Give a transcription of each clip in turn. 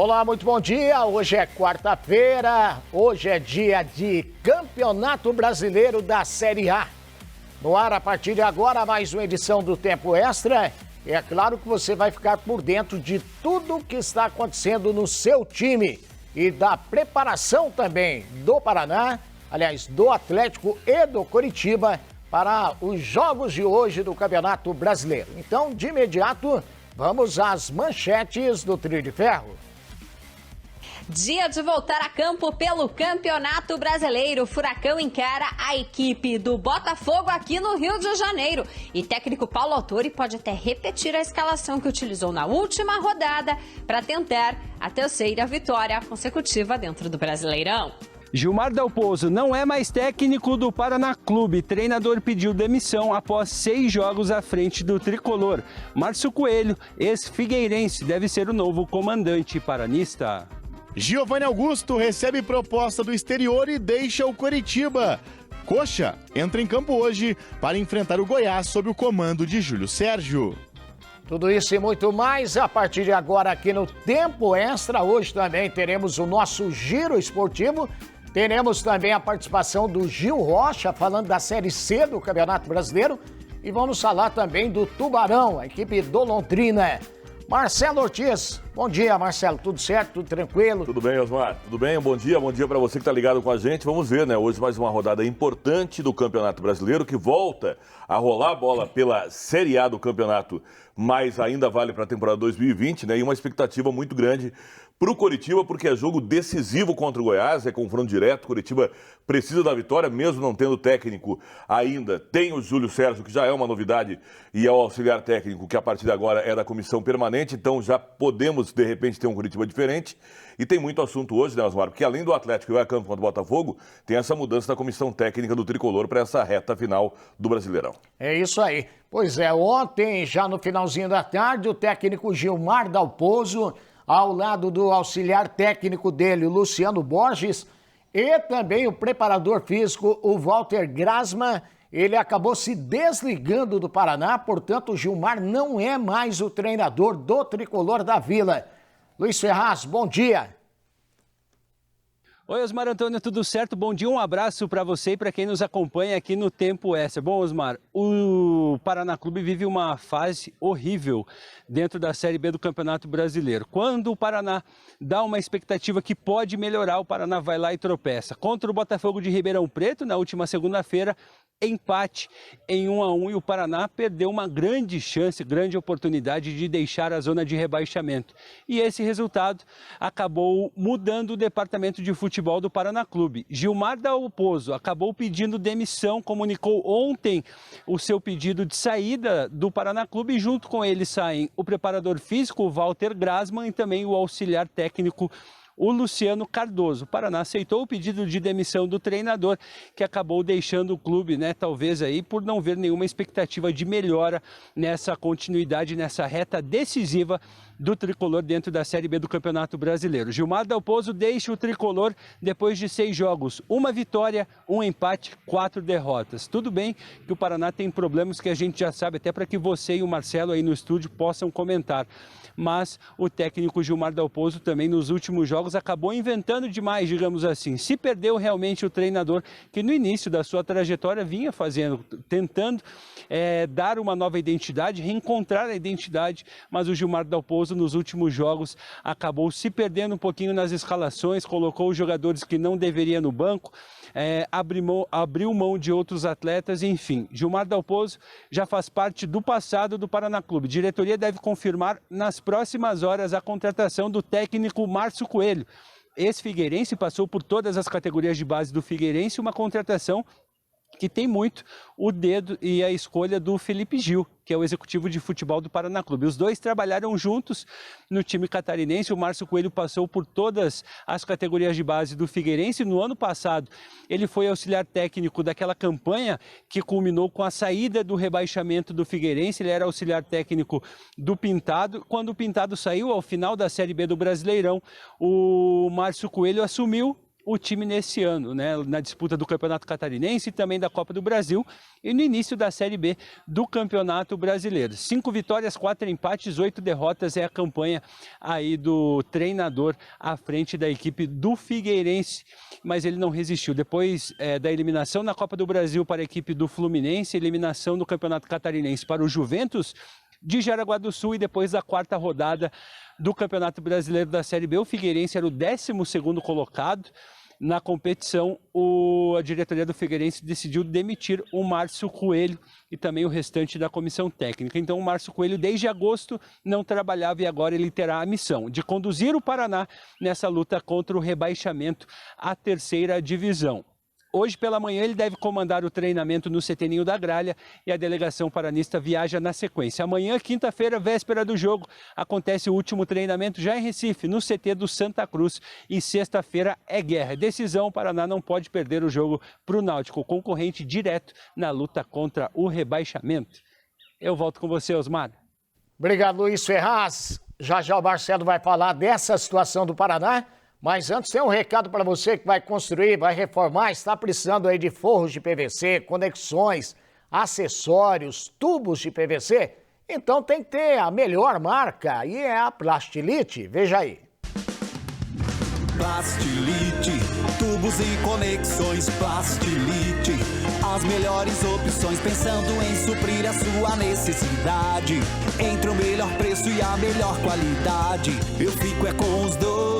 Olá, muito bom dia. Hoje é quarta-feira, hoje é dia de Campeonato Brasileiro da Série A. No ar, a partir de agora, mais uma edição do Tempo Extra. E é claro que você vai ficar por dentro de tudo o que está acontecendo no seu time e da preparação também do Paraná, aliás, do Atlético e do Coritiba para os jogos de hoje do Campeonato Brasileiro. Então, de imediato, vamos às manchetes do Trio de Ferro. Dia de voltar a campo pelo Campeonato Brasileiro. O Furacão encara a equipe do Botafogo aqui no Rio de Janeiro. E técnico Paulo Autori pode até repetir a escalação que utilizou na última rodada para tentar a terceira vitória consecutiva dentro do Brasileirão. Gilmar Dalpozo não é mais técnico do Paraná Clube. Treinador pediu demissão após 6 jogos à frente do tricolor. Márcio Coelho, ex-figueirense, deve ser o novo comandante paranista. Giovanni Augusto recebe proposta do exterior e deixa o Coritiba. Coxa entra em campo hoje para enfrentar o Goiás sob o comando de Júlio Sérgio. Tudo isso e muito mais a partir de agora aqui no Tempo Extra. Hoje também teremos o nosso giro esportivo. Teremos também a participação do Gil Rocha falando da Série C do Campeonato Brasileiro. E vamos falar também do Tubarão, a equipe do Londrina. Marcelo Ortiz, bom dia, Marcelo, tudo certo, tudo tranquilo? Tudo bem, Osmar, tudo bem? Bom dia para você que está ligado com a gente. Vamos ver, né, hoje mais uma rodada importante do Campeonato Brasileiro que volta a rolar a bola pela Série A do campeonato, mas ainda vale para a temporada 2020, né, e uma expectativa muito grande para o Coritiba, porque é jogo decisivo contra o Goiás, é confronto direto. O Coritiba precisa da vitória, mesmo não tendo técnico ainda. Tem o Júlio Sérgio, que já é uma novidade, e é o auxiliar técnico, que a partir de agora é da comissão permanente, então já podemos, de repente, ter um Coritiba diferente. E tem muito assunto hoje, né, Osmar? Porque além do Atlético e o campo contra o Botafogo, tem essa mudança da comissão técnica do Tricolor para essa reta final do Brasileirão. É isso aí. Pois é, ontem, já no finalzinho da tarde, o técnico Gilmar Dalpozo, ao lado do auxiliar técnico dele, o Luciano Borges, e também o preparador físico, o Walter Grasman, ele acabou se desligando do Paraná, portanto o Gilmar não é mais o treinador do Tricolor da Vila. Luiz Ferraz, bom dia. Oi, Osmar Antônio, tudo certo? Bom dia, um abraço para você e para quem nos acompanha aqui no Tempo Extra. Bom, Osmar, o Paraná Clube vive uma fase horrível dentro da Série B do Campeonato Brasileiro. Quando o Paraná dá uma expectativa que pode melhorar, o Paraná vai lá e tropeça. Contra o Botafogo de Ribeirão Preto, na última segunda-feira, empate em 1-1 e o Paraná perdeu uma grande chance, grande oportunidade de deixar a zona de rebaixamento. E esse resultado acabou mudando o departamento de futebol do Paraná Clube. Gilmar Dalpozo acabou pedindo demissão, comunicou ontem o seu pedido de saída do Paraná Clube e junto com ele saem o preparador físico, o Walter Grasman, e também o auxiliar técnico, o Luciano Cardoso. O Paraná aceitou o pedido de demissão do treinador, que acabou deixando o clube, né, talvez aí por não ver nenhuma expectativa de melhora nessa continuidade, nessa reta decisiva do Tricolor dentro da Série B do Campeonato Brasileiro. Gilmar Dalpozo deixa o Tricolor depois de 6 jogos, 1 vitória, 1 empate, 4 derrotas. Tudo bem que o Paraná tem problemas que a gente já sabe, até para que você e o Marcelo aí no estúdio possam comentar. Mas o técnico Gilmar Dalpozo também nos últimos jogos acabou inventando demais, digamos assim. Se perdeu realmente o treinador que no início da sua trajetória vinha fazendo, tentando dar uma nova identidade, reencontrar a identidade, mas o Gilmar Dalpozo nos últimos jogos acabou se perdendo um pouquinho nas escalações, colocou os jogadores que não deveria no banco, abriu mão de outros atletas, enfim. Gilmar Dalpozo já faz parte do passado do Paraná Clube. A diretoria deve confirmar nas próximas horas a contratação do técnico Márcio Coelho. Ex-figueirense, passou por todas as categorias de base do Figueirense, uma contratação que tem muito o dedo e a escolha do Felipe Gil, que é o executivo de futebol do Paraná Clube. Os dois trabalharam juntos no time catarinense. O Márcio Coelho passou por todas as categorias de base do Figueirense. No ano passado, ele foi auxiliar técnico daquela campanha que culminou com a saída do rebaixamento do Figueirense. Ele era auxiliar técnico do Pintado. Quando o Pintado saiu ao final da Série B do Brasileirão, o Márcio Coelho assumiu o time nesse ano, né, na disputa do Campeonato Catarinense e também da Copa do Brasil e no início da Série B do Campeonato Brasileiro. 5 vitórias, 4 empates, 8 derrotas é a campanha aí do treinador à frente da equipe do Figueirense, mas ele não resistiu. Depois da eliminação na Copa do Brasil para a equipe do Fluminense, eliminação do Campeonato Catarinense para o Juventus de Jaraguá do Sul e depois da 4ª rodada do Campeonato Brasileiro da Série B, o Figueirense era o 12º colocado. Na competição, a diretoria do Figueirense decidiu demitir o Márcio Coelho e também o restante da comissão técnica. Então, o Márcio Coelho, desde agosto, não trabalhava e agora ele terá a missão de conduzir o Paraná nessa luta contra o rebaixamento à 3ª divisão. Hoje pela manhã ele deve comandar o treinamento no CT Ninho da Gralha e a delegação paranista viaja na sequência. Amanhã, quinta-feira, véspera do jogo, acontece o último treinamento já em Recife, no CT do Santa Cruz. E sexta-feira é guerra. Decisão, o Paraná não pode perder o jogo para o Náutico, concorrente direto na luta contra o rebaixamento. Eu volto com você, Osmar. Obrigado, Luiz Ferraz. Já já o Marcelo vai falar dessa situação do Paraná. Mas antes tem um recado para você que vai construir, vai reformar, está precisando aí de forros de PVC, conexões, acessórios, tubos de PVC. Então tem que ter a melhor marca e é a Plastilite. Veja aí. Plastilite, tubos e conexões Plastilite. As melhores opções pensando em suprir a sua necessidade. Entre o melhor preço e a melhor qualidade, eu fico com os dois.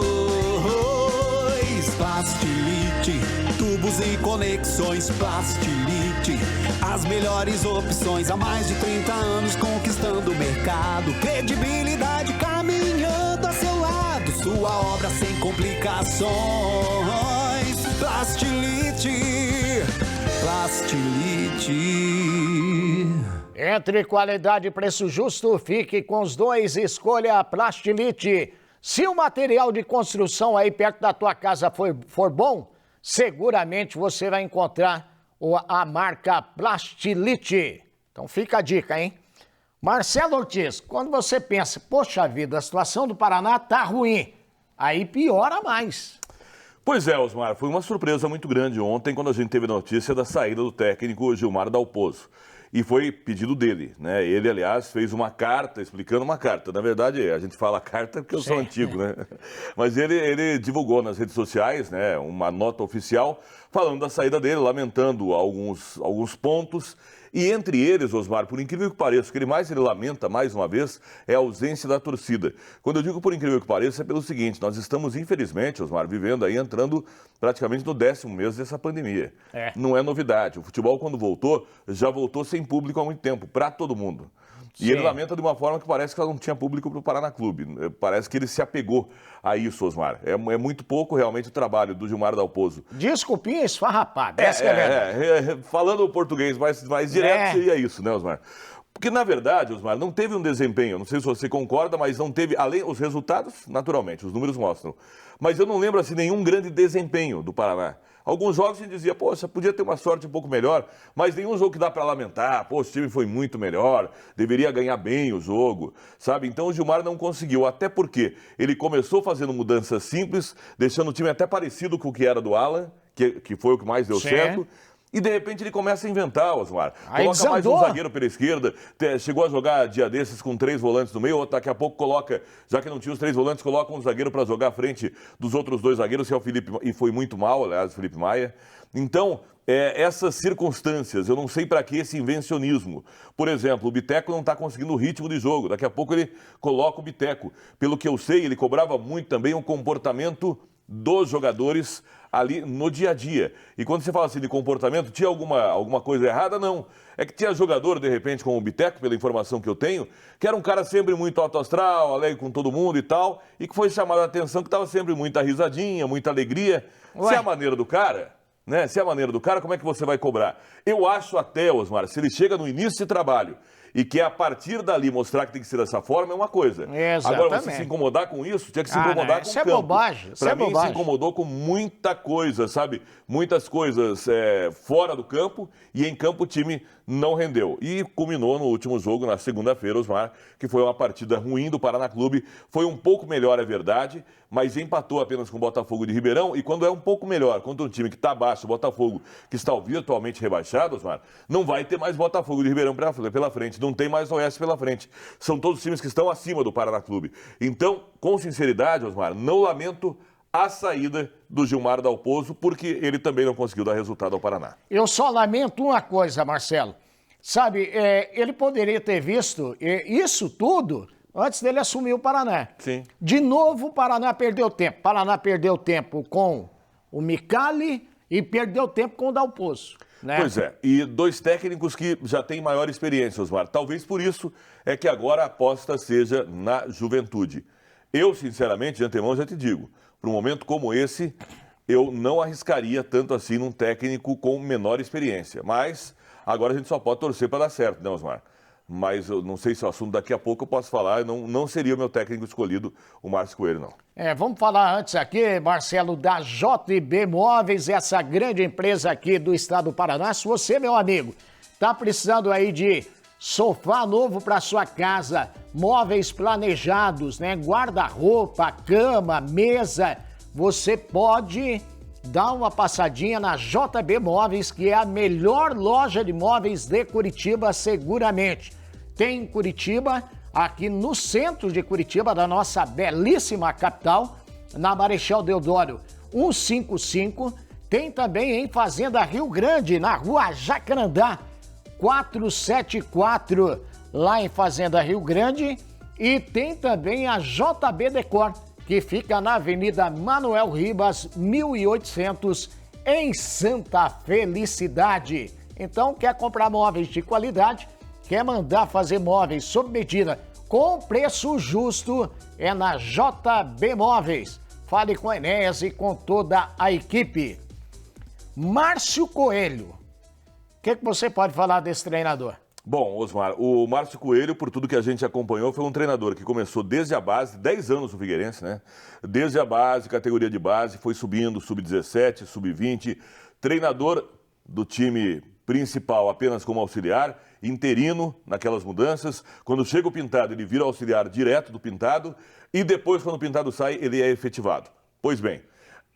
Plastilite, tubos e conexões Plastilite. As melhores opções há mais de 30 anos conquistando o mercado. Credibilidade caminhando a seu lado, sua obra sem complicações. Plastilite, Plastilite. Entre qualidade e preço justo, fique com os dois, escolha a Plastilite. Se o material de construção aí perto da tua casa for bom, seguramente você vai encontrar a marca Plastilite. Então fica a dica, hein? Marcelo Ortiz, quando você pensa, poxa vida, a situação do Paraná tá ruim, aí piora mais. Pois é, Osmar, foi uma surpresa muito grande ontem quando a gente teve a notícia da saída do técnico Gilmar Dalpozo. E foi pedido dele, né? Ele, aliás, fez uma carta, explicando uma carta. Na verdade, a gente fala carta porque eu sou antigo, né? Mas ele divulgou nas redes sociais, né, uma nota oficial falando da saída dele, lamentando alguns pontos. E entre eles, Osmar, por incrível que pareça, o que ele lamenta, mais uma vez, é a ausência da torcida. Quando eu digo por incrível que pareça, é pelo seguinte, nós estamos, infelizmente, Osmar, vivendo aí, entrando praticamente no 10º mês dessa pandemia. Não é novidade. O futebol, quando voltou, já voltou sem público há muito tempo, para todo mundo. E ele lamenta de uma forma que parece que ela não tinha público para o Paraná Clube. Parece que ele se apegou a isso, Osmar. É muito pouco, realmente, o trabalho do Gilmar Dalpozo. Desculpinha esfarrapada. Falando português mais direto, seria isso, né, Osmar? Porque, na verdade, Osmar, não teve um desempenho, não sei se você concorda, mas não teve, além os resultados, naturalmente, os números mostram. Mas eu não lembro, assim, nenhum grande desempenho do Paraná. Alguns jogos a gente dizia, poxa, podia ter uma sorte um pouco melhor, mas nenhum jogo que dá para lamentar, pô, o time foi muito melhor, deveria ganhar bem o jogo, sabe? Então o Gilmar não conseguiu, até porque ele começou fazendo mudanças simples, deixando o time até parecido com o que era do Alan, que foi o que mais deu certo. E de repente ele começa a inventar, Osmar. Coloca mais um zagueiro pela esquerda, chegou a jogar dia desses com 3 volantes no meio, ou daqui a pouco coloca, já que não tinha os 3 volantes, coloca um zagueiro para jogar à frente dos outros 2 zagueiros, que é o Felipe, e foi muito mal, aliás, o Felipe Maia. Então, essas circunstâncias, eu não sei para que esse invencionismo. Por exemplo, o Biteco não está conseguindo o ritmo de jogo, daqui a pouco ele coloca o Biteco. Pelo que eu sei, ele cobrava muito também o comportamento dos jogadores ali no dia a dia. E quando você fala assim de comportamento, tinha alguma coisa errada? Não. É que tinha jogador, de repente, como o Biteco, pela informação que eu tenho, que era um cara sempre muito alto astral, alegre com todo mundo e tal, e que foi chamado a atenção que estava sempre muita risadinha, muita alegria. Se é a maneira do cara, né? Se é a maneira do cara, como é que você vai cobrar? Eu acho até, Osmar, se ele chega no início de trabalho e que a partir dali mostrar que tem que ser dessa forma é uma coisa. Exatamente. Agora, você se incomodar com isso, tinha que se incomodar com o isso é campo. bobagem. Para mim, se incomodou com muita coisa, sabe? Muitas coisas fora do campo, e em campo o time não rendeu. E culminou no último jogo, na segunda-feira, Osmar, que foi uma partida ruim do Paraná Clube. Foi um pouco melhor, é verdade, mas empatou apenas com o Botafogo de Ribeirão. E quando é um pouco melhor contra um time que está abaixo, o Botafogo, que está virtualmente rebaixado, Osmar, não vai ter mais Botafogo de Ribeirão pela frente, não tem mais Oeste pela frente. São todos os times que estão acima do Paraná Clube. Então, com sinceridade, Osmar, não lamento a saída do Gilmar Dalpozo, porque ele também não conseguiu dar resultado ao Paraná. Eu só lamento uma coisa, Marcelo. Sabe, ele poderia ter visto isso tudo antes dele assumir o Paraná. Sim. De novo, o Paraná perdeu tempo. O Paraná perdeu tempo com o Micali e perdeu tempo com o Dalpozo. Né? Pois é, e dois técnicos que já têm maior experiência, Osmar. Talvez por isso é que agora a aposta seja na juventude. Eu, sinceramente, de antemão já te digo, para um momento como esse, eu não arriscaria tanto assim num técnico com menor experiência. Mas agora a gente só pode torcer para dar certo, né, Osmar? Mas eu não sei se o assunto daqui a pouco eu posso falar, não seria o meu técnico escolhido, o Márcio Coelho, não. Vamos falar antes aqui, Marcelo, da JB Móveis, essa grande empresa aqui do estado do Paraná. Se você, meu amigo, tá precisando aí de sofá novo para sua casa, móveis planejados, né? Guarda-roupa, cama, mesa, você pode dar uma passadinha na JB Móveis, que é a melhor loja de móveis de Curitiba, seguramente. Tem em Curitiba, aqui no centro de Curitiba, da nossa belíssima capital, na Marechal Deodoro 155. Tem também em Fazenda Rio Grande, na rua Jacarandá 474, lá em Fazenda Rio Grande. E tem também a JB Decor, que fica na Avenida Manuel Ribas, 1800, em Santa Felicidade. Então, quer comprar móveis de qualidade, quer mandar fazer móveis sob medida, com preço justo, é na JB Móveis. Fale com a Enéas e com toda a equipe. Márcio Coelho, o que você pode falar desse treinador? Bom, Osmar, o Márcio Coelho, por tudo que a gente acompanhou, foi um treinador que começou desde a base, 10 anos no Figueirense, né? Desde a base, categoria de base, foi subindo, sub-17, sub-20, treinador do time principal apenas como auxiliar, interino naquelas mudanças. Quando chega o Pintado, ele vira auxiliar direto do Pintado e depois, quando o Pintado sai, ele é efetivado. Pois bem,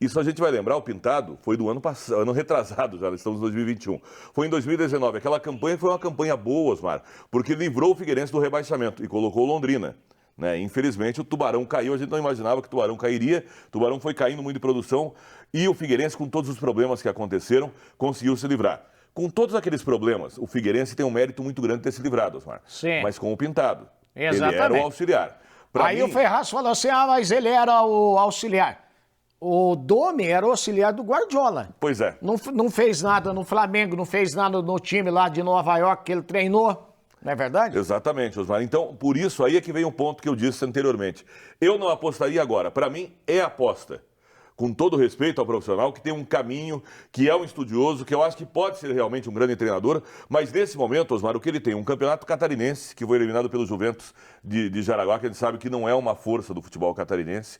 isso a gente vai lembrar, o Pintado foi do ano passado, ano retrasado já, estamos em 2021. Foi em 2019, aquela campanha foi uma campanha boa, Osmar, porque livrou o Figueirense do rebaixamento e colocou o Londrina. Né? Infelizmente o Tubarão caiu, a gente não imaginava que o Tubarão cairia, o Tubarão foi caindo muito de produção e o Figueirense, com todos os problemas que aconteceram, conseguiu se livrar. Com todos aqueles problemas, o Figueirense tem um mérito muito grande de ter se livrado, Osmar. Sim. Mas com o Pintado. Exatamente. Ele era o auxiliar. Aí o Ferraz falou assim, mas ele era o auxiliar. O Domi era o auxiliar do Guardiola. Pois é. Não fez nada no Flamengo, não fez nada no time lá de Nova York que ele treinou. Não é verdade? Exatamente, Osmar. Então, por isso aí é que vem um ponto que eu disse anteriormente. Eu não apostaria agora. Para mim, é aposta. Com todo respeito ao profissional, que tem um caminho, que é um estudioso, que eu acho que pode ser realmente um grande treinador, mas nesse momento, Osmar, o que ele tem? Um campeonato catarinense, que foi eliminado pelo Juventus de Jaraguá, que a gente sabe que não é uma força do futebol catarinense.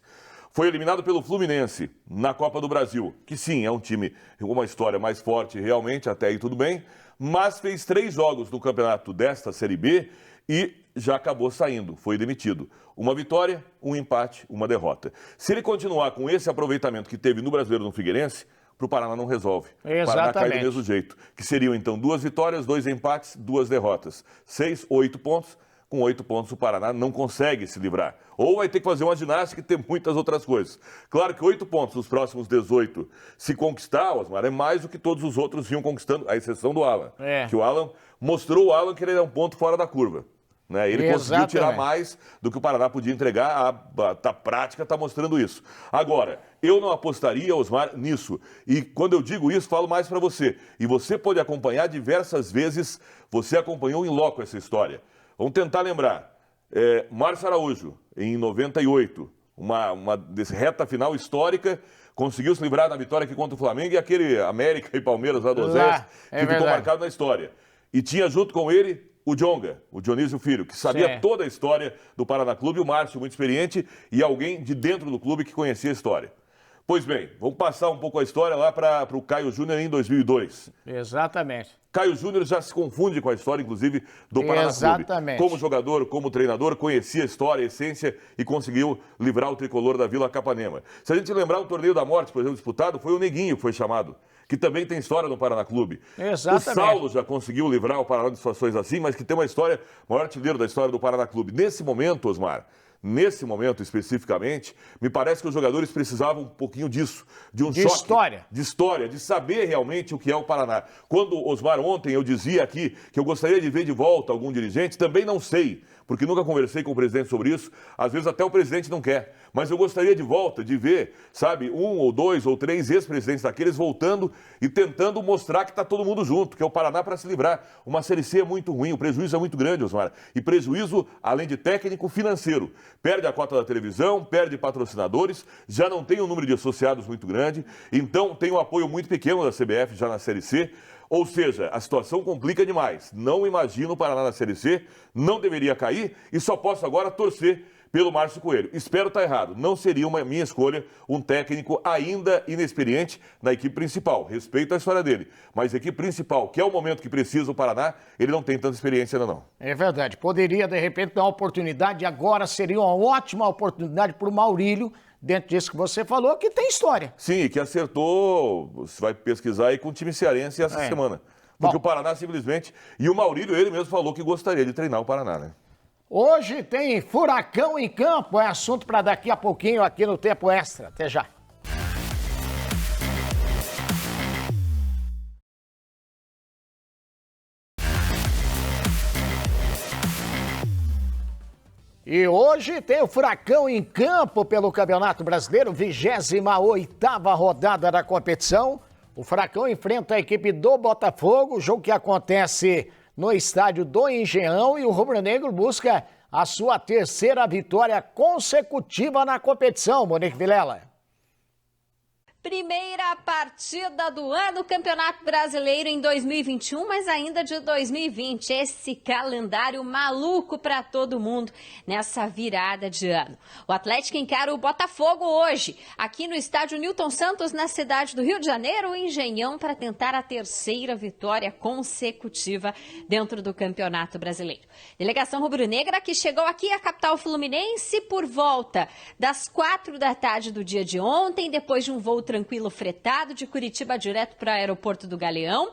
Foi eliminado pelo Fluminense na Copa do Brasil, que sim, é um time com uma história mais forte realmente, até aí tudo bem, mas fez 3 jogos no campeonato desta Série B e já acabou saindo, foi demitido. Uma vitória, um empate, uma derrota. Se ele continuar com esse aproveitamento que teve no Brasileiro no Figueirense, para o Paraná não resolve. Exatamente. O Paraná cai do mesmo jeito, que seriam então 2 vitórias, 2 empates, 2 derrotas. 6, 8 pontos. Com 8 pontos o Paraná não consegue se livrar. Ou vai ter que fazer uma ginástica e ter muitas outras coisas. Claro que 8 pontos nos próximos 18, se conquistar, Osmar, é mais do que todos os outros vinham conquistando, à exceção do Alan. Que o Alan mostrou o Alan que ele era um ponto fora da curva. Né? Ele conseguiu tirar mais do que o Paraná podia entregar, a prática está mostrando isso. Agora, eu não apostaria, Osmar, nisso. E quando eu digo isso, falo mais para você. E você pode acompanhar diversas vezes, você acompanhou em loco essa história. Vamos tentar lembrar. Márcio Araújo, em 98, uma reta final histórica, conseguiu se livrar da vitória aqui contra o Flamengo e aquele América e Palmeiras lá do Osés, que ficou marcado na história. E tinha junto com ele o Djonga, o Dionísio Filho, que sabia Certo. toda a história do Paraná Clube, o Márcio, muito experiente, e alguém de dentro do clube que conhecia a história. Pois bem, vamos passar um pouco a história lá para o Caio Júnior em 2002. Exatamente. Caio Júnior já se confunde com a história, inclusive, do Paraná Exatamente. Clube. Como jogador, como treinador, conhecia a história, a essência e conseguiu livrar o tricolor da Vila Capanema. Se a gente lembrar o Torneio da Morte, por exemplo, disputado, foi o Neguinho que foi chamado, que também tem história no Paraná Clube. Exatamente. O Saulo já conseguiu livrar o Paraná de situações assim, mas que tem uma história, maior artilheiro da história do Paraná Clube. Nesse momento, Osmar, nesse momento especificamente, me parece que os jogadores precisavam um pouquinho disso, de um De choque. história. De história, de saber realmente o que é o Paraná. Quando, Osmar, ontem eu dizia aqui que eu gostaria de ver de volta algum dirigente, também não sei, porque nunca conversei com o presidente sobre isso, às vezes até o presidente não quer. Mas eu gostaria de volta, de ver, sabe, 1 ou 2 ou 3 ex-presidentes daqueles voltando e tentando mostrar que está todo mundo junto, que é o Paraná para se livrar. Uma Série C é muito ruim, o prejuízo é muito grande, Osmar. E prejuízo, além de técnico, financeiro. Perde a cota da televisão, perde patrocinadores, já não tem um número de associados muito grande, então tem um apoio muito pequeno da CBF já na Série C. Ou seja, a situação complica demais. Não imagino o Paraná na Série C, não deveria cair e só posso agora torcer pelo Márcio Coelho. Espero estar errado. Não seria minha escolha um técnico ainda inexperiente na equipe principal. Respeito a história dele. Mas a equipe principal, que é o momento que precisa o Paraná, ele não tem tanta experiência ainda não. É verdade. Poderia, de repente, dar uma oportunidade. Agora seria uma ótima oportunidade para o Maurílio, dentro disso que você falou, que tem história. Sim, que acertou, você vai pesquisar aí com o time cearense essa semana. Porque o Paraná simplesmente... E o Maurílio, ele mesmo falou que gostaria de treinar o Paraná, né? Hoje tem Furacão em campo, é assunto para daqui a pouquinho aqui no Tempo Extra. Até já. E hoje tem o Furacão em campo pelo Campeonato Brasileiro, 28ª rodada da competição. O Furacão enfrenta a equipe do Botafogo, jogo que acontece no estádio do Engenhão, e o rubro-negro busca a sua 3ª vitória consecutiva na competição, Monique Vilela. Primeira partida do ano, Campeonato Brasileiro em 2021, mas ainda de 2020. Esse calendário maluco para todo mundo nessa virada de ano. O Atlético encara o Botafogo hoje, aqui no estádio Newton Santos, na cidade do Rio de Janeiro, o Engenhão, para tentar a 3ª vitória consecutiva dentro do Campeonato Brasileiro. Delegação rubro-negra que chegou aqui à capital fluminense por volta das 4 da tarde do dia de ontem, depois de um voo tranquilo fretado de Curitiba direto para o aeroporto do Galeão.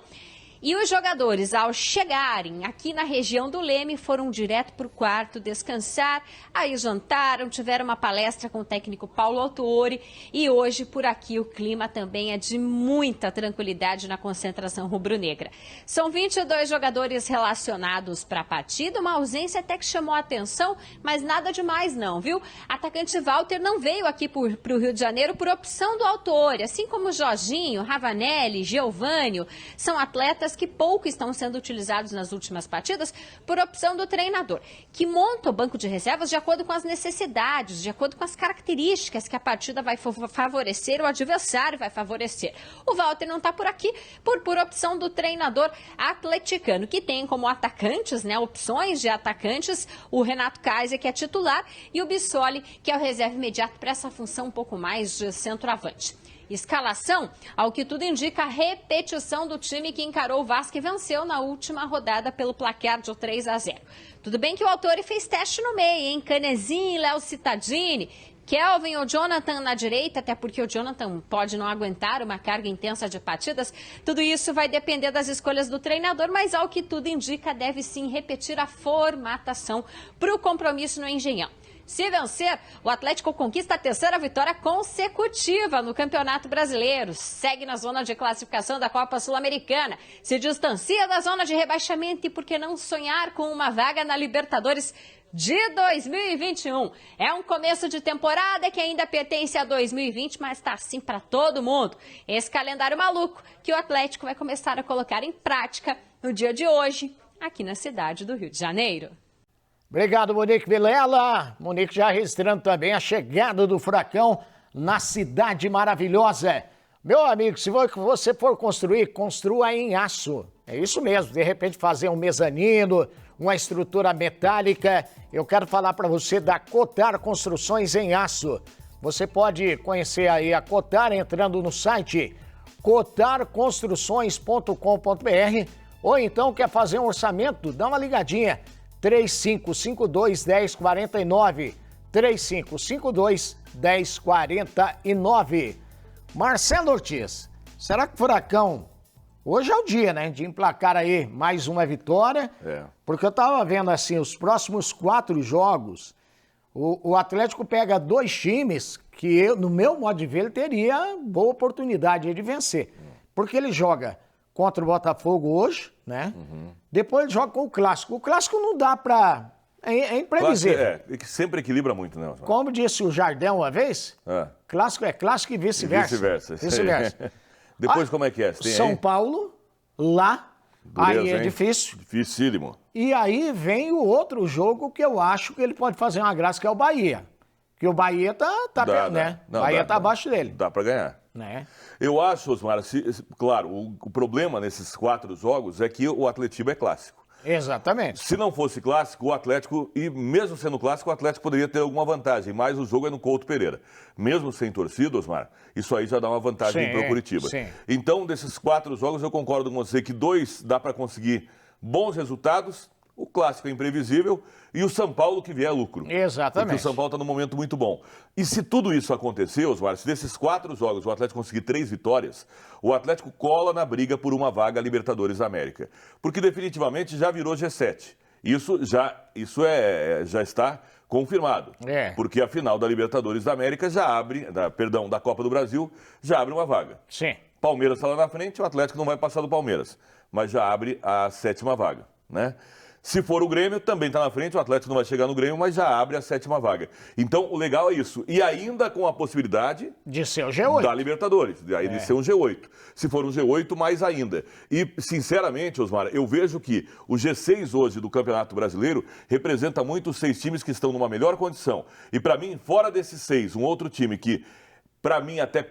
E os jogadores, ao chegarem aqui na região do Leme, foram direto para o quarto descansar, aí jantaram, tiveram uma palestra com o técnico Paulo Autuori, e hoje por aqui o clima também é de muita tranquilidade na concentração rubro-negra. São 22 jogadores relacionados para a partida, uma ausência até que chamou a atenção, mas nada demais não, viu? Atacante Walter não veio aqui para o Rio de Janeiro por opção do Autuori, assim como Jorginho, Ravanelli, Geovânio, são atletas que pouco estão sendo utilizados nas últimas partidas por opção do treinador, que monta o banco de reservas de acordo com as necessidades, de acordo com as características que a partida vai favorecer, o adversário vai favorecer. O Walter não está por aqui por opção do treinador atleticano, que tem como atacantes, né, opções de atacantes, o Renato Kaiser, que é titular, e o Bissoli, que é o reserva imediato para essa função um pouco mais de centroavante. Escalação, ao que tudo indica, a repetição do time que encarou o Vasco e venceu na última rodada pelo placar de 3-0. Tudo bem que o Autuori fez teste no meio, hein? Canezinho, Léo Cittadini, Kelvin ou Jonathan na direita, até porque o Jonathan pode não aguentar uma carga intensa de partidas. Tudo isso vai depender das escolhas do treinador, mas ao que tudo indica, deve sim repetir a formatação para o compromisso no Engenhão. Se vencer, o Atlético conquista a 3ª vitória consecutiva no Campeonato Brasileiro. Segue na zona de classificação da Copa Sul-Americana. Se distancia da zona de rebaixamento e por que não sonhar com uma vaga na Libertadores de 2021. É um começo de temporada que ainda pertence a 2020, mas está assim para todo mundo. Esse calendário maluco que o Atlético vai começar a colocar em prática no dia de hoje, aqui na cidade do Rio de Janeiro. Obrigado, Monique Vilela. Monique já registrando também a chegada do Furacão na cidade maravilhosa. Meu amigo, se você for construir, construa em aço. É isso mesmo, de repente fazer um mezanino, uma estrutura metálica. Eu quero falar para você da Cotar Construções em Aço. Você pode conhecer aí a Cotar entrando no site cotarconstruções.com.br ou então quer fazer um orçamento, dá uma ligadinha, 3552-1049, 3552-1049. Marcelo Ortiz, será que o Furacão, hoje é o dia, né, de emplacar aí mais uma vitória? Porque eu tava vendo assim, os próximos 4 jogos, o Atlético pega 2 times que eu, no meu modo de ver, ele teria boa oportunidade de vencer. Porque ele joga contra o Botafogo hoje, né? Depois ele joga com o Clássico. O Clássico não dá pra... É imprevisível. Que sempre equilibra muito, né? Como disse o Jardel uma vez, clássico é clássico e vice-versa. Vice-versa. Depois como é que é? Tem São aí? Paulo, lá, Dureza, aí é hein? difícil. Dificílimo. E aí vem o outro jogo que eu acho que ele pode fazer uma graça, que é o Bahia. Que o Bahia tá perto, né? O Bahia tá abaixo dele. Dá pra ganhar. Né? Eu acho, Osmar, claro, o problema nesses 4 jogos é que o Atletiba é clássico. Exatamente. Se não fosse clássico, o Atlético, e mesmo sendo clássico, o Atlético poderia ter alguma vantagem, mas o jogo é no Couto Pereira. Mesmo sem torcida, Osmar, isso aí já dá uma vantagem para o Curitiba. Sim. Então, desses 4 jogos, eu concordo com você que 2 dá para conseguir bons resultados, o clássico é imprevisível e o São Paulo que vier lucro. Exatamente. Porque o São Paulo está num momento muito bom. E se tudo isso acontecer, Osmar, se desses 4 jogos o Atlético conseguir 3 vitórias, o Atlético cola na briga por uma vaga Libertadores da América. Porque definitivamente já virou G7. Isso já está confirmado. Porque a final da Libertadores da América já abre, da Copa do Brasil, já abre uma vaga. Sim. Palmeiras está lá na frente, o Atlético não vai passar do Palmeiras, mas já abre a 7ª vaga, né? Se for o Grêmio, também está na frente, o Atlético não vai chegar no Grêmio, mas já abre a 7ª vaga. Então, o legal é isso. E ainda com a possibilidade... de ser o G8. Da Libertadores, de ser um G8. Se for um G8, mais ainda. E, sinceramente, Osmar, eu vejo que o G6 hoje do Campeonato Brasileiro representa muito os 6 times que estão numa melhor condição. E, para mim, fora desses 6, um outro time que... Para mim, até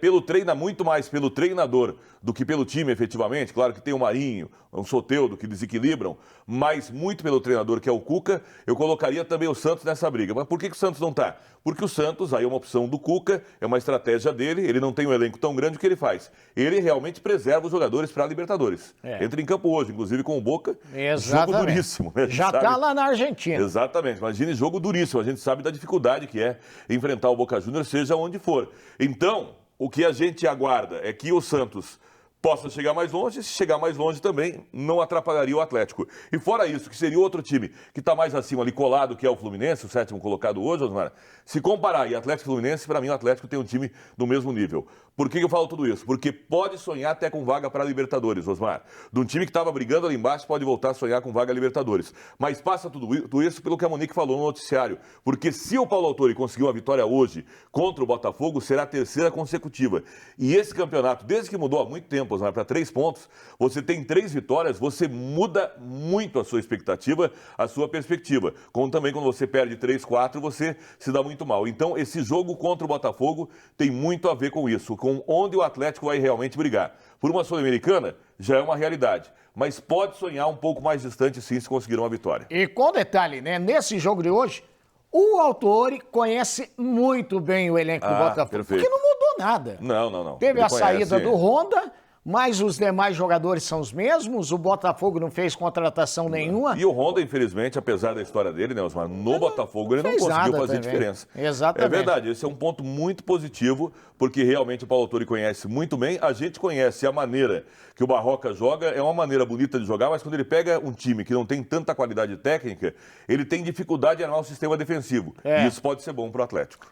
muito mais pelo treinador do que pelo time, efetivamente. Claro que tem o Marinho, o Soteldo, que desequilibram, mas muito pelo treinador, que é o Cuca, eu colocaria também o Santos nessa briga. Mas por que o Santos não está? Porque o Santos, aí é uma opção do Cuca, é uma estratégia dele, ele não tem um elenco tão grande, o que ele faz? Ele realmente preserva os jogadores para a Libertadores. Entra em campo hoje, inclusive com o Boca. Exatamente. Jogo duríssimo. Já está lá na Argentina. Exatamente. Imagine jogo duríssimo. A gente sabe da dificuldade que é enfrentar o Boca Juniors, seja onde for. Então, o que a gente aguarda é que o Santos possa chegar mais longe, se chegar mais longe também não atrapalharia o Atlético. E fora isso, que seria outro time que está mais acima ali colado, que é o Fluminense, o 7º colocado hoje, Osmar, se comparar e Atlético e Fluminense, para mim o Atlético tem um time do mesmo nível. Por que eu falo tudo isso? Porque pode sonhar até com vaga para a Libertadores, Osmar. De um time que estava brigando ali embaixo, pode voltar a sonhar com vaga Libertadores. Mas passa tudo isso pelo que a Monique falou no noticiário. Porque se o Paulo Autori conseguiu uma vitória hoje contra o Botafogo, será a 3ª consecutiva. E esse campeonato, desde que mudou há muito tempo, Osmar, para 3 pontos, você tem 3 vitórias, você muda muito a sua expectativa, a sua perspectiva. Como também quando você perde 3, 4, você se dá muito mal. Então, esse jogo contra o Botafogo tem muito a ver com isso, com onde o Atlético vai realmente brigar. Por uma Sul-Americana, já é uma realidade. Mas pode sonhar um pouco mais distante, sim, se conseguir uma vitória. E com detalhe, né? Nesse jogo de hoje, o Autori conhece muito bem o elenco do Botafogo. Perfeito. Porque não mudou nada. Não. Teve a saída do Honda, mas os demais jogadores são os mesmos. O Botafogo não fez contratação nenhuma. E o Honda, infelizmente, apesar da história dele, né, Osmar, no Botafogo ele não conseguiu fazer diferença. Exatamente. É verdade, esse é um ponto muito positivo, porque realmente o Paulo Autori conhece muito bem. A gente conhece a maneira que o Barroca joga, é uma maneira bonita de jogar, mas quando ele pega um time que não tem tanta qualidade técnica, ele tem dificuldade em armar o sistema defensivo. E isso pode ser bom para o Atlético.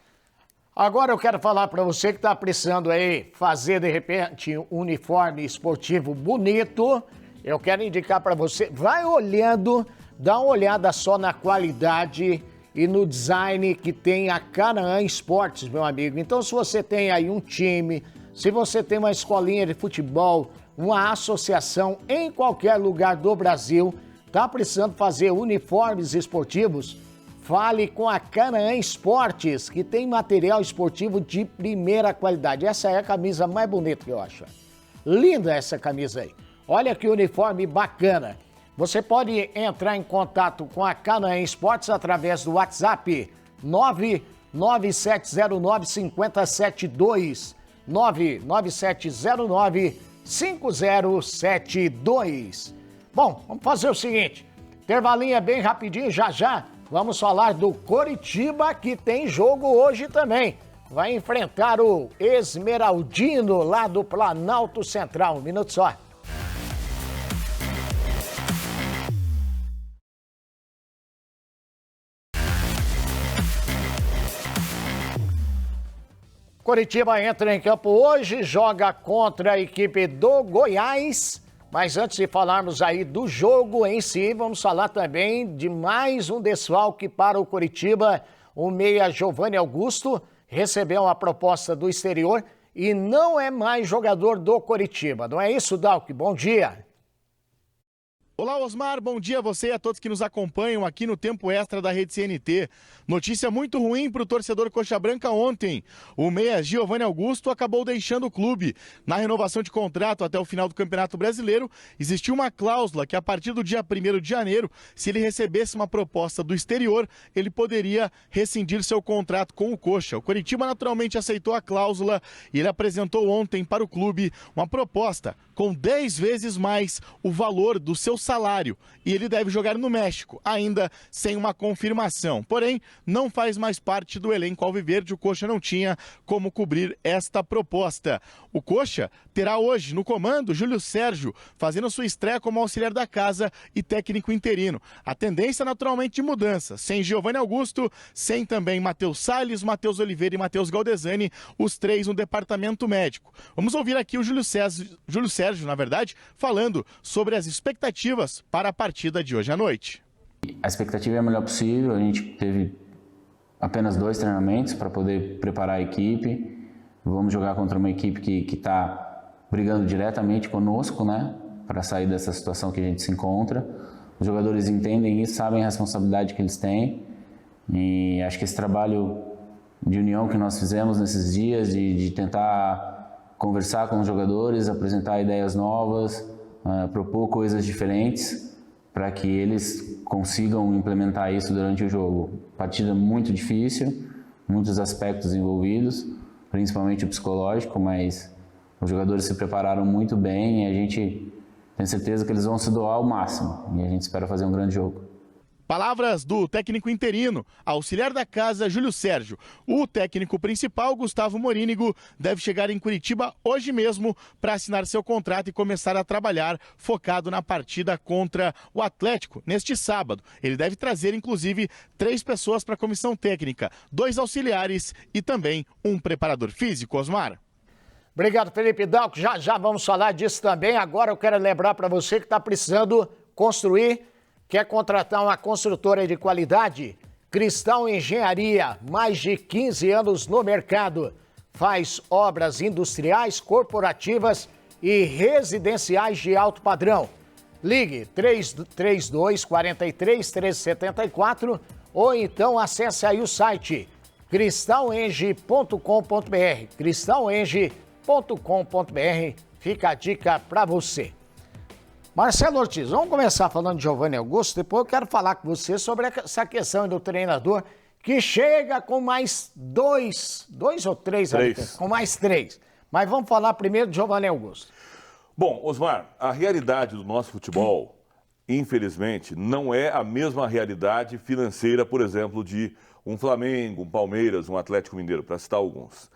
Agora eu quero falar para você que está precisando aí fazer, de repente, um uniforme esportivo bonito. Eu quero indicar para você, vai olhando, dá uma olhada só na qualidade e no design que tem a Canaã Esportes, meu amigo. Então, se você tem aí um time, se você tem uma escolinha de futebol, uma associação em qualquer lugar do Brasil, está precisando fazer uniformes esportivos, fale com a Canaã Esportes, que tem material esportivo de primeira qualidade. Essa é a camisa mais bonita que eu acho. Linda essa camisa aí. Olha que uniforme bacana. Você pode entrar em contato com a Canaã Esportes através do WhatsApp 99709-5072. 99709-5072. Bom, vamos fazer o seguinte, intervalinho bem rapidinho, já vamos falar do Coritiba, que tem jogo hoje também. Vai enfrentar o Esmeraldino lá do Planalto Central. Um minuto só. Coritiba entra em campo hoje, joga contra a equipe do Goiás. Mas antes de falarmos aí do jogo em si, vamos falar também de mais um desfalque para o Coritiba. O meia Giovanni Augusto recebeu uma proposta do exterior e não é mais jogador do Coritiba. Não é isso, Dalk? Bom dia. Olá, Osmar, bom dia a você e a todos que nos acompanham aqui no Tempo Extra da Rede CNT. Notícia muito ruim para o torcedor Coxa Branca ontem. O meia Giovanni Augusto acabou deixando o clube. Na renovação de contrato até o final do Campeonato Brasileiro, existiu uma cláusula que a partir do dia 1º de janeiro, se ele recebesse uma proposta do exterior, ele poderia rescindir seu contrato com o Coxa. O Coritiba naturalmente aceitou a cláusula e ele apresentou ontem para o clube uma proposta com 10 vezes mais o valor do seu salário, e ele deve jogar no México, ainda sem uma confirmação. Porém, não faz mais parte do elenco alviverde, o Coxa não tinha como cobrir esta proposta. O Coxa terá hoje no comando Júlio Sérgio, fazendo sua estreia como auxiliar da casa e técnico interino. A tendência naturalmente de mudança, sem Giovanni Augusto, sem também Matheus Salles, Matheus Oliveira e Matheus Galdesani, os três no departamento médico. Vamos ouvir aqui o Júlio Sérgio, na verdade, falando sobre as expectativas para a partida de hoje à noite. A expectativa é a melhor possível, a gente teve apenas 2 treinamentos para poder preparar a equipe. Vamos jogar contra uma equipe que está brigando diretamente conosco, né, para sair dessa situação que a gente se encontra. Os jogadores entendem isso, sabem a responsabilidade que eles têm, e acho que esse trabalho de união que nós fizemos nesses dias, de tentar conversar com os jogadores, apresentar ideias novas, propor coisas diferentes para que eles consigam implementar isso durante o jogo. Partida muito difícil, muitos aspectos envolvidos, principalmente o psicológico, mas os jogadores se prepararam muito bem e a gente tem certeza que eles vão se doar ao máximo e a gente espera fazer um grande jogo. Palavras do técnico interino, auxiliar da casa, Júlio Sérgio. O técnico principal, Gustavo Morínigo, deve chegar em Curitiba hoje mesmo para assinar seu contrato e começar a trabalhar focado na partida contra o Atlético neste sábado. Ele deve trazer, inclusive, 3 pessoas para a comissão técnica, 2 auxiliares e também um preparador físico, Osmar. Obrigado, Felipe Dalco. Já vamos falar disso também. Agora eu quero lembrar para você que está precisando construir. Quer contratar uma construtora de qualidade? Cristal Engenharia, mais de 15 anos no mercado. Faz obras industriais, corporativas e residenciais de alto padrão. Ligue 332 43 1374 ou então acesse aí o site cristalenge.com.br. cristalenge.com.br. Fica a dica para você. Marcelo Ortiz, vamos começar falando de Giovanni Augusto, depois eu quero falar com você sobre essa questão do treinador que chega com mais dois ou três. Com mais 3. Mas vamos falar primeiro de Giovanni Augusto. Bom, Osmar, a realidade do nosso futebol, infelizmente, não é a mesma realidade financeira, por exemplo, de um Flamengo, um Palmeiras, um Atlético Mineiro, para citar alguns.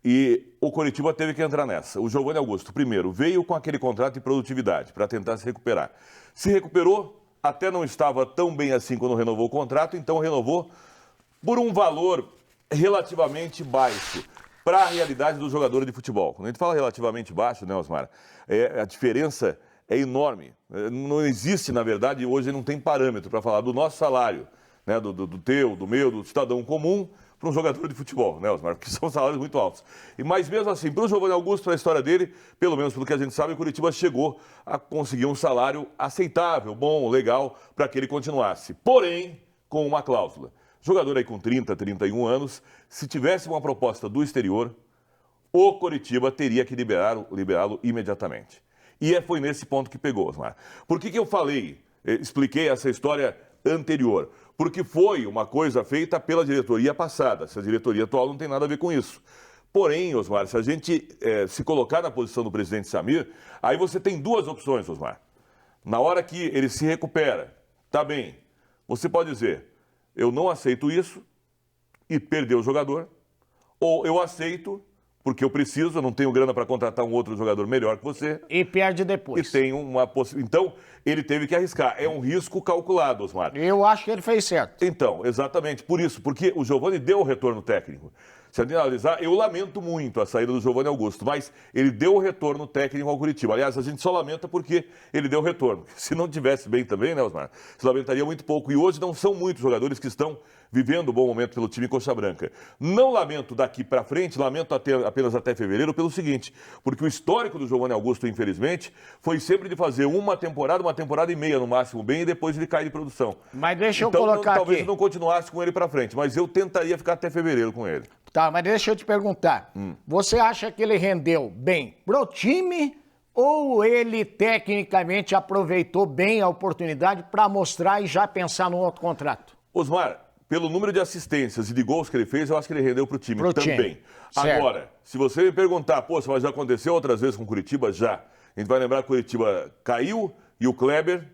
E o Coritiba teve que entrar nessa. O Giovanni Augusto, primeiro, veio com aquele contrato de produtividade para tentar se recuperar. Se recuperou, até não estava tão bem assim quando renovou o contrato, então renovou por um valor relativamente baixo para a realidade do jogador de futebol. Quando a gente fala relativamente baixo, né, Osmar, a diferença é enorme. Não existe, na verdade, hoje não tem parâmetro para falar do nosso salário, né, do teu, do meu, do cidadão comum, para um jogador de futebol, né, Osmar? Porque são salários muito altos. Mas mesmo assim, para o Giovanni Augusto, para a história dele, pelo menos pelo que a gente sabe, o Coritiba chegou a conseguir um salário aceitável, bom, legal, para que ele continuasse. Porém, com uma cláusula. Jogador aí com 30, 31 anos, se tivesse uma proposta do exterior, o Coritiba teria que liberá-lo imediatamente. E foi nesse ponto que pegou, Osmar. Por que eu expliquei essa história anterior? Porque foi uma coisa feita pela diretoria passada. Essa diretoria atual não tem nada a ver com isso. Porém, Osmar, se a gente se colocar na posição do presidente Samir, aí você tem duas opções, Osmar. Na hora que ele se recupera, tá bem, você pode dizer, eu não aceito isso e perder o jogador, ou eu aceito porque eu preciso, eu não tenho grana para contratar um outro jogador melhor que você. E perde depois. E tem uma possibilidade. Então, ele teve que arriscar. É um risco calculado, Osmar. Eu acho que ele fez certo. Então, exatamente. Por isso, porque o Giovani deu o retorno técnico. Se a gente analisar, eu lamento muito a saída do Giovani Augusto, mas ele deu o retorno técnico ao Curitiba. Aliás, a gente só lamenta porque ele deu o retorno. Se não tivesse bem também, né, Osmar? Se lamentaria muito pouco. E hoje não são muitos jogadores que estão vivendo um bom momento pelo time Coxa Branca. Não lamento daqui para frente, lamento apenas até fevereiro pelo seguinte, porque o histórico do Giovani Augusto, infelizmente, foi sempre de fazer uma temporada e meia no máximo bem e depois ele cai de produção. Mas deixa eu então, colocar talvez aqui. eu não continuasse com ele para frente, mas eu tentaria ficar até fevereiro com ele. Tá, mas deixa eu te perguntar. Você acha que ele rendeu bem pro time ou ele tecnicamente aproveitou bem a oportunidade para mostrar e já pensar no outro contrato? Osmar, pelo número de assistências e de gols que ele fez, eu acho que ele rendeu pro time também. Agora, se você me perguntar, mas já aconteceu outras vezes com o Curitiba? Já. A gente vai lembrar que o Curitiba caiu e o Kleber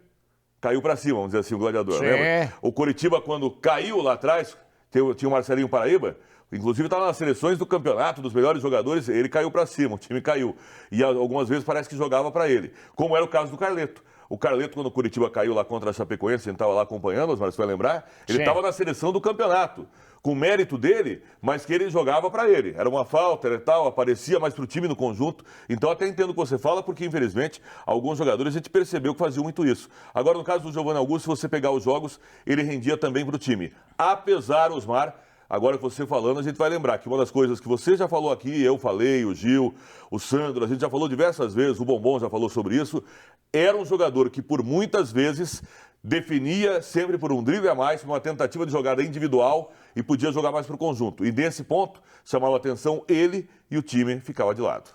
caiu para cima, vamos dizer assim, o gladiador. Lembra? O Curitiba, quando caiu lá atrás, tinha o Marcelinho Paraíba, inclusive estava nas seleções do campeonato, dos melhores jogadores, ele caiu para cima, o time caiu. E algumas vezes parece que jogava para ele, como era o caso do Carleto. O Carleto, quando o Curitiba caiu lá contra a Chapecoense, a gente estava lá acompanhando, mas você vai lembrar, ele estava na seleção do campeonato, com mérito dele, mas que ele jogava para ele. Era uma falta, era tal, aparecia mais para o time no conjunto. Então até entendo o que você fala, porque infelizmente alguns jogadores a gente percebeu que faziam muito isso. Agora, no caso do Giovani Augusto, se você pegar os jogos, ele rendia também para o time. Apesar, Osmar, agora que você falando, a gente vai lembrar que uma das coisas que você já falou aqui, eu falei, o Gil, o Sandro, a gente já falou diversas vezes, o Bombom já falou sobre isso, era um jogador que por muitas vezes definia sempre por um drible a mais, por uma tentativa de jogada individual e podia jogar mais para o conjunto. E nesse ponto, chamava atenção ele e o time ficava de lado.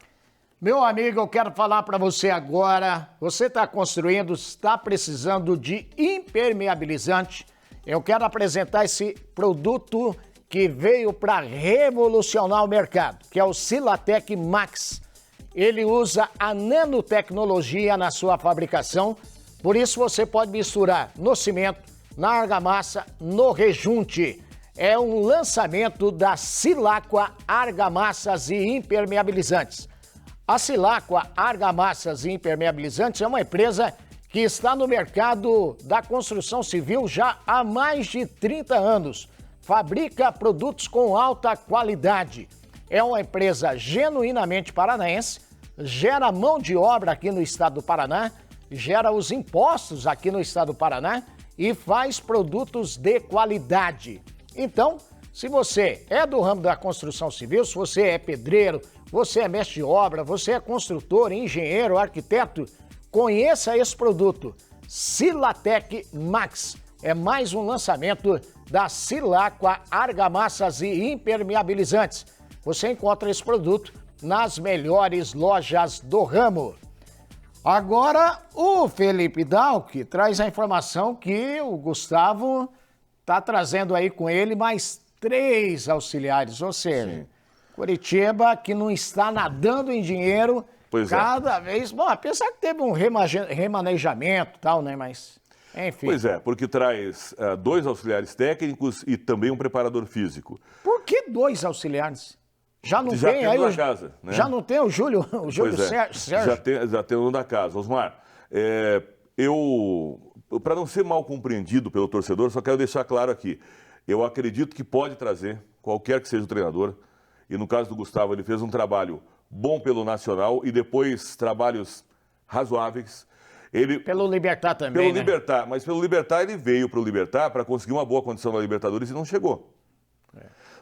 Meu amigo, eu quero falar para você agora, você está construindo, está precisando de impermeabilizante. Eu quero apresentar esse produto que veio para revolucionar o mercado, que é o Silatec Max. Ele usa a nanotecnologia na sua fabricação, por isso você pode misturar no cimento, na argamassa, no rejunte. É um lançamento da Silaqua Argamassas e Impermeabilizantes. A Silaqua Argamassas e Impermeabilizantes é uma empresa que está no mercado da construção civil já há mais de 30 anos. Fabrica produtos com alta qualidade. É uma empresa genuinamente paranaense, gera mão de obra aqui no estado do Paraná, gera os impostos aqui no estado do Paraná e faz produtos de qualidade. Então, se você é do ramo da construção civil, se você é pedreiro, você é mestre de obra, você é construtor, engenheiro, arquiteto, conheça esse produto, Silatec Max. É mais um lançamento da Silaqua Argamassas e Impermeabilizantes. Você encontra esse produto nas melhores lojas do ramo. Agora, o Felipe Dalck traz a informação que o Gustavo está trazendo aí com ele mais 3 auxiliares, ou seja, Curitiba que não está nadando em dinheiro cada vez... Bom, apesar que teve um remanejamento e tal, né, mas... Enfim. Pois é, porque traz 2 auxiliares técnicos e também um preparador físico. Por que 2 auxiliares? Já não já tem aí da casa, né? Já não tem o Júlio Sérgio? Já tem um da casa. Osmar, para não ser mal compreendido pelo torcedor, só quero deixar claro aqui, eu acredito que pode trazer, qualquer que seja o treinador, e no caso do Gustavo, ele fez um trabalho bom pelo Nacional e depois trabalhos razoáveis. Pelo Libertad também, Pelo Libertad, mas pelo Libertad ele veio para o Libertad para conseguir uma boa condição na Libertadores e não chegou.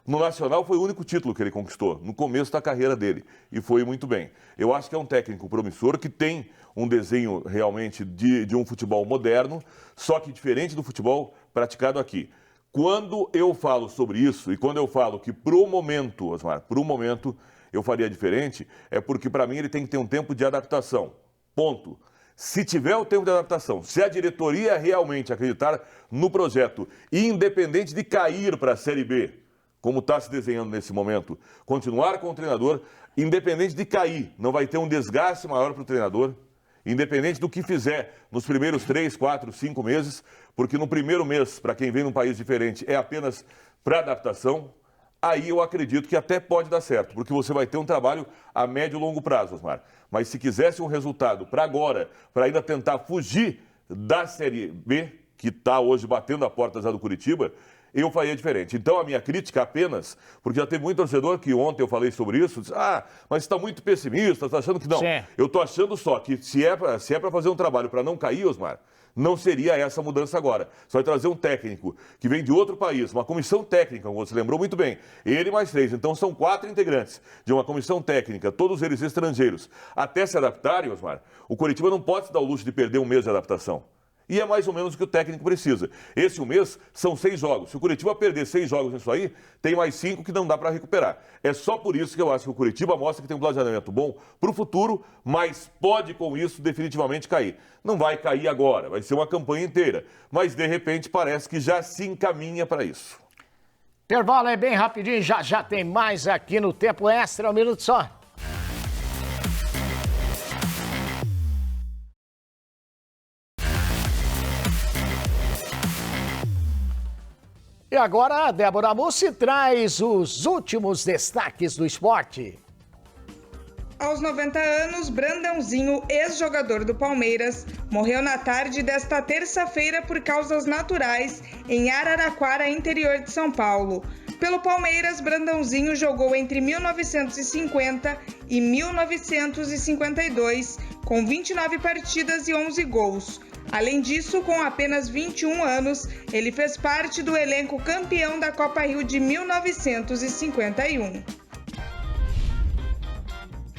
No Nacional foi o único título que ele conquistou, no começo da carreira dele, e foi muito bem. Eu acho que é um técnico promissor, que tem um desenho realmente de um futebol moderno, só que diferente do futebol praticado aqui. Quando eu falo sobre isso, e quando eu falo que pro momento, Osmar, pro momento eu faria diferente, é porque para mim ele tem que ter um tempo de adaptação. Ponto. Se tiver o tempo de adaptação, se a diretoria realmente acreditar no projeto, independente de cair para a Série B, como está se desenhando nesse momento, continuar com o treinador, independente de cair, não vai ter um desgaste maior para o treinador, independente do que fizer nos primeiros 3, 4, 5 meses, porque no primeiro mês, para quem vem num país diferente, é apenas para adaptação, aí eu acredito que até pode dar certo, porque você vai ter um trabalho a médio e longo prazo, Osmar. Mas se quisesse um resultado para agora, para ainda tentar fugir da Série B, que está hoje batendo a porta já do Curitiba, eu faria diferente. Então, a minha crítica apenas, porque já teve muito torcedor que ontem eu falei sobre isso, disse, mas está muito pessimista, está achando que não. Sim. Eu estou achando só que se é para fazer um trabalho para não cair, Osmar, não seria essa mudança agora. Só vai trazer um técnico que vem de outro país, uma comissão técnica, como você lembrou muito bem, ele mais 3. Então, são 4 integrantes de uma comissão técnica, todos eles estrangeiros. Até se adaptarem, Osmar, o Curitiba não pode se dar o luxo de perder um mês de adaptação. E é mais ou menos o que o técnico precisa. Esse um mês são 6 jogos. Se o Curitiba perder 6 jogos nisso aí, tem mais 5 que não dá para recuperar. É só por isso que eu acho que o Curitiba mostra que tem um planejamento bom para o futuro, mas pode com isso definitivamente cair. Não vai cair agora, vai ser uma campanha inteira. Mas de repente parece que já se encaminha para isso. Intervalo é bem rapidinho, já tem mais aqui no Tempo Extra, 1 minuto só. E agora a Débora Mussi traz os últimos destaques do esporte. Aos 90 anos, Brandãozinho, ex-jogador do Palmeiras, morreu na tarde desta terça-feira por causas naturais em Araraquara, interior de São Paulo. Pelo Palmeiras, Brandãozinho jogou entre 1950 e 1952, com 29 partidas e 11 gols. Além disso, com apenas 21 anos, ele fez parte do elenco campeão da Copa Rio de 1951.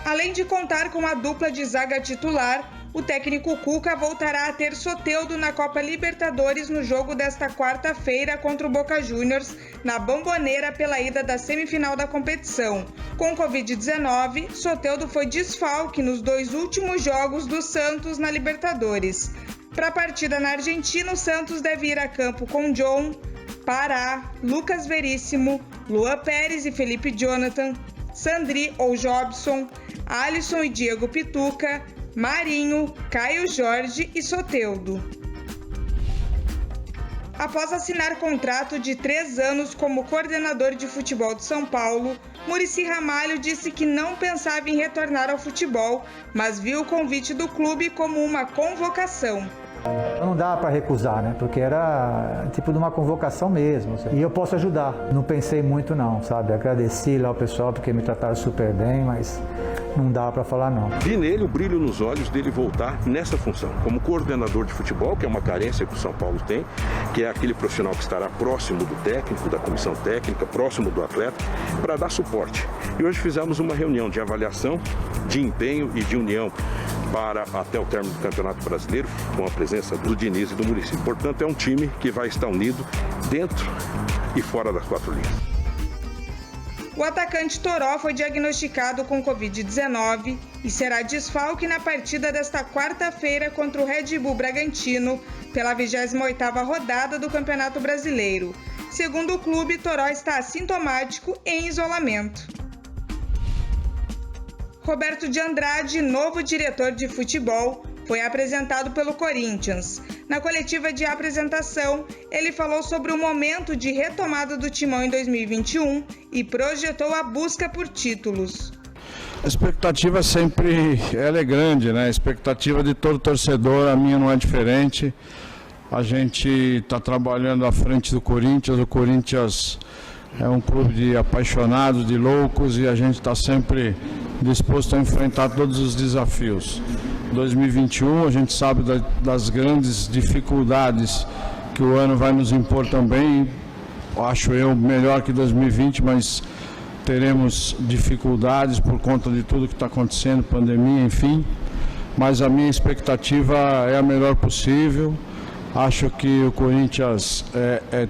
Além de contar com a dupla de zaga titular, o técnico Cuca voltará a ter Soteldo na Copa Libertadores no jogo desta quarta-feira contra o Boca Juniors, na Bombonera pela ida da semifinal da competição. Com Covid-19, Soteldo foi desfalque nos 2 últimos jogos do Santos na Libertadores. Para a partida na Argentina, o Santos deve ir a campo com John, Pará, Lucas Veríssimo, Luan Pérez e Felipe Jonathan, Sandri ou Jobson, Alisson e Diego Pituca, Marinho, Caio Jorge e Soteldo. Após assinar contrato de 3 anos como coordenador de futebol de São Paulo, Muricy Ramalho disse que não pensava em retornar ao futebol, mas viu o convite do clube como uma convocação. Não dá para recusar, né? Porque era tipo de uma convocação mesmo. E eu posso ajudar. Não pensei muito não, sabe? Agradeci lá o pessoal porque me trataram super bem, mas não dá para falar não. Vi nele o brilho nos olhos dele voltar nessa função, como coordenador de futebol, que é uma carência que o São Paulo tem, que é aquele profissional que estará próximo do técnico, da comissão técnica, próximo do atleta, para dar suporte. E hoje fizemos uma reunião de avaliação, de empenho e de união para até o término do Campeonato Brasileiro, com a presença do Diniz e do Muricy. Portanto, é um time que vai estar unido dentro e fora das 4 linhas. O atacante Toró foi diagnosticado com Covid-19 e será desfalque na partida desta quarta-feira contra o Red Bull Bragantino, pela 28ª rodada do Campeonato Brasileiro. Segundo o clube, Toró está assintomático em isolamento. Roberto de Andrade, novo diretor de futebol, foi apresentado pelo Corinthians. Na coletiva de apresentação, ele falou sobre o momento de retomada do Timão em 2021 e projetou a busca por títulos. A expectativa sempre é grande, né? A expectativa de todo torcedor, a minha não é diferente. A gente está trabalhando à frente do Corinthians. O Corinthians é um clube de apaixonados, de loucos, e a gente está sempre disposto a enfrentar todos os desafios. 2021, a gente sabe das grandes dificuldades que o ano vai nos impor também. Acho eu melhor que 2020, mas teremos dificuldades por conta de tudo que está acontecendo, pandemia, enfim. Mas a minha expectativa é a melhor possível. Acho que o Corinthians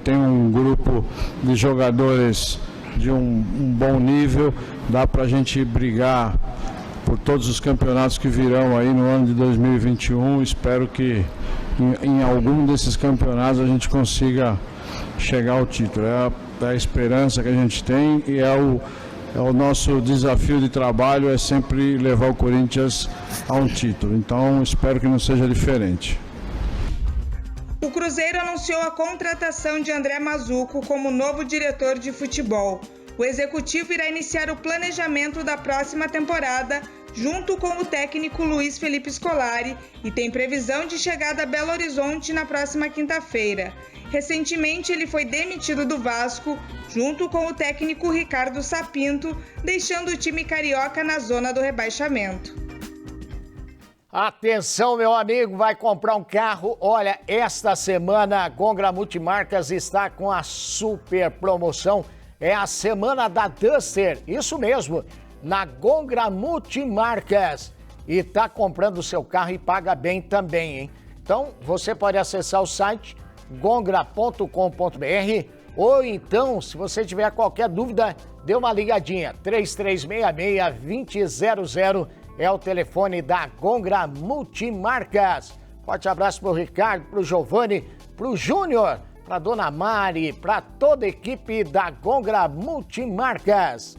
tem um grupo de jogadores de um bom nível, dá para a gente brigar por todos os campeonatos que virão aí no ano de 2021. Espero que em algum desses campeonatos a gente consiga chegar ao título. É a esperança que a gente tem e é o nosso desafio de trabalho, é sempre levar o Corinthians a um título. Então espero que não seja diferente. O Cruzeiro anunciou a contratação de André Mazzucco como novo diretor de futebol. O executivo irá iniciar o planejamento da próxima temporada junto com o técnico Luiz Felipe Scolari e tem previsão de chegada a Belo Horizonte na próxima quinta-feira. Recentemente, ele foi demitido do Vasco, junto com o técnico Ricardo Sapinto, deixando o time carioca na zona do rebaixamento. Atenção, meu amigo, vai comprar um carro? Olha, esta semana a Gongra Multimarcas está com a super promoção. É a semana da Duster, isso mesmo, na Gongra Multimarcas. E tá comprando o seu carro e paga bem também, hein? Então, você pode acessar o site gongra.com.br ou então, se você tiver qualquer dúvida, dê uma ligadinha. 3366-2000 é o telefone da Gongra Multimarcas. Forte abraço pro Ricardo, pro Giovanni, pro Júnior, pra Dona Mari, pra toda a equipe da Gongra Multimarcas.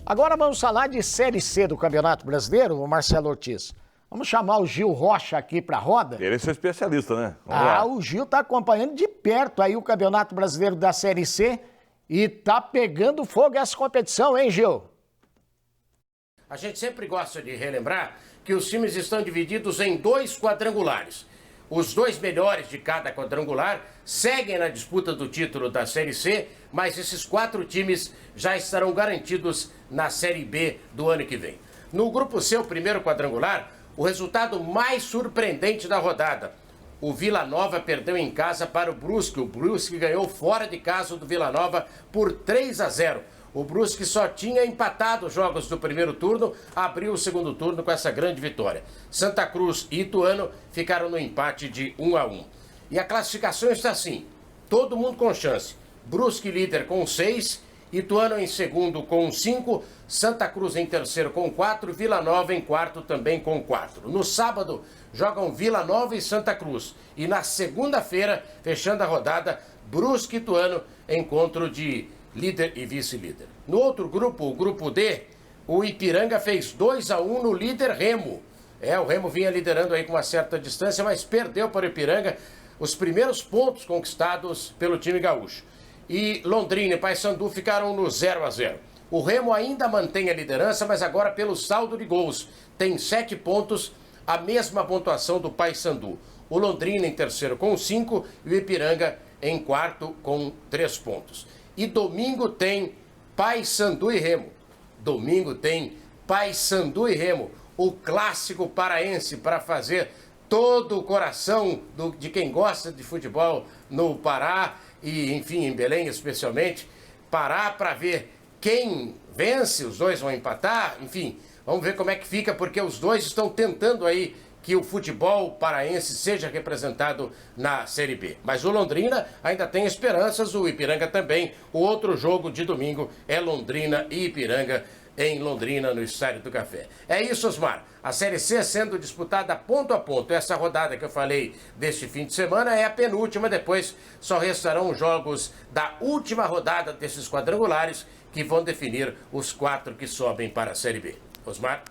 Agora vamos falar de Série C do Campeonato Brasileiro, o Marcelo Ortiz. Vamos chamar o Gil Rocha aqui para a roda. Ele é seu especialista, né? Vamos lá. O Gil está acompanhando de perto aí o Campeonato Brasileiro da Série C e tá pegando fogo essa competição, hein, Gil? A gente sempre gosta de relembrar que os times estão divididos em 2 quadrangulares. Os 2 melhores de cada quadrangular seguem na disputa do título da Série C, mas esses 4 times já estarão garantidos na Série B do ano que vem. No grupo C, o primeiro quadrangular, o resultado mais surpreendente da rodada. O Vila Nova perdeu em casa para o Brusque. O Brusque ganhou fora de casa do Vila Nova por 3-0. O Brusque só tinha empatado os jogos do primeiro turno, abriu o segundo turno com essa grande vitória. Santa Cruz e Ituano ficaram no empate de 1-1. E a classificação está assim, todo mundo com chance. Brusque líder com 6, Ituano em segundo com 5, Santa Cruz em terceiro com 4, Vila Nova em quarto também com 4. No sábado jogam Vila Nova e Santa Cruz. E na segunda-feira, fechando a rodada, Brusque e Ituano, encontro de líder e vice-líder. No outro grupo, o grupo D, o Ipiranga fez 2-1 no líder Remo. O Remo vinha liderando aí com uma certa distância, mas perdeu para o Ipiranga os primeiros pontos conquistados pelo time gaúcho. E Londrina e Paysandu ficaram no 0-0. O Remo ainda mantém a liderança, mas agora pelo saldo de gols. Tem 7 pontos, a mesma pontuação do Paysandu. O Londrina em terceiro com 5 e o Ipiranga em quarto com 3 pontos. E domingo tem Paysandu e Remo. Domingo tem Paysandu e Remo, o clássico paraense para fazer todo o coração de quem gosta de futebol no Pará e, enfim, em Belém especialmente, parar para ver quem vence, os dois vão empatar, enfim, vamos ver como é que fica, porque os dois estão tentando aí que o futebol paraense seja representado na Série B. Mas o Londrina ainda tem esperanças, o Ipiranga também. O outro jogo de domingo é Londrina e Ipiranga em Londrina, no Estádio do Café. É isso, Osmar. A Série C sendo disputada ponto a ponto. Essa rodada que eu falei deste fim de semana é a penúltima, depois só restarão os jogos da última rodada desses quadrangulares que vão definir os 4 que sobem para a Série B. Osmar?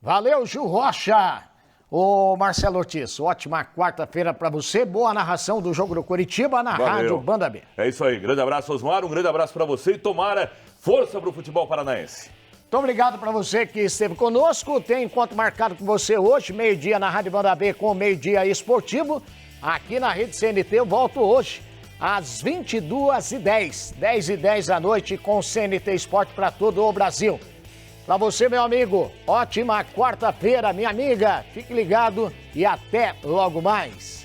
Valeu, Gil Rocha! Ô Marcelo Ortiz, ótima quarta-feira para você, boa narração do jogo do Coritiba na Rádio Banda B. É isso aí, grande abraço, Osmar, um grande abraço para você e tomara força para o futebol paranaense. Muito obrigado para você que esteve conosco, tem encontro marcado com você hoje, meio-dia na Rádio Banda B com o Meio-Dia Esportivo, aqui na Rede CNT, eu volto hoje às 22h10, 10h10 da noite com o CNT Esporte para todo o Brasil. Para você, meu amigo, ótima quarta-feira, minha amiga. Fique ligado e até logo mais.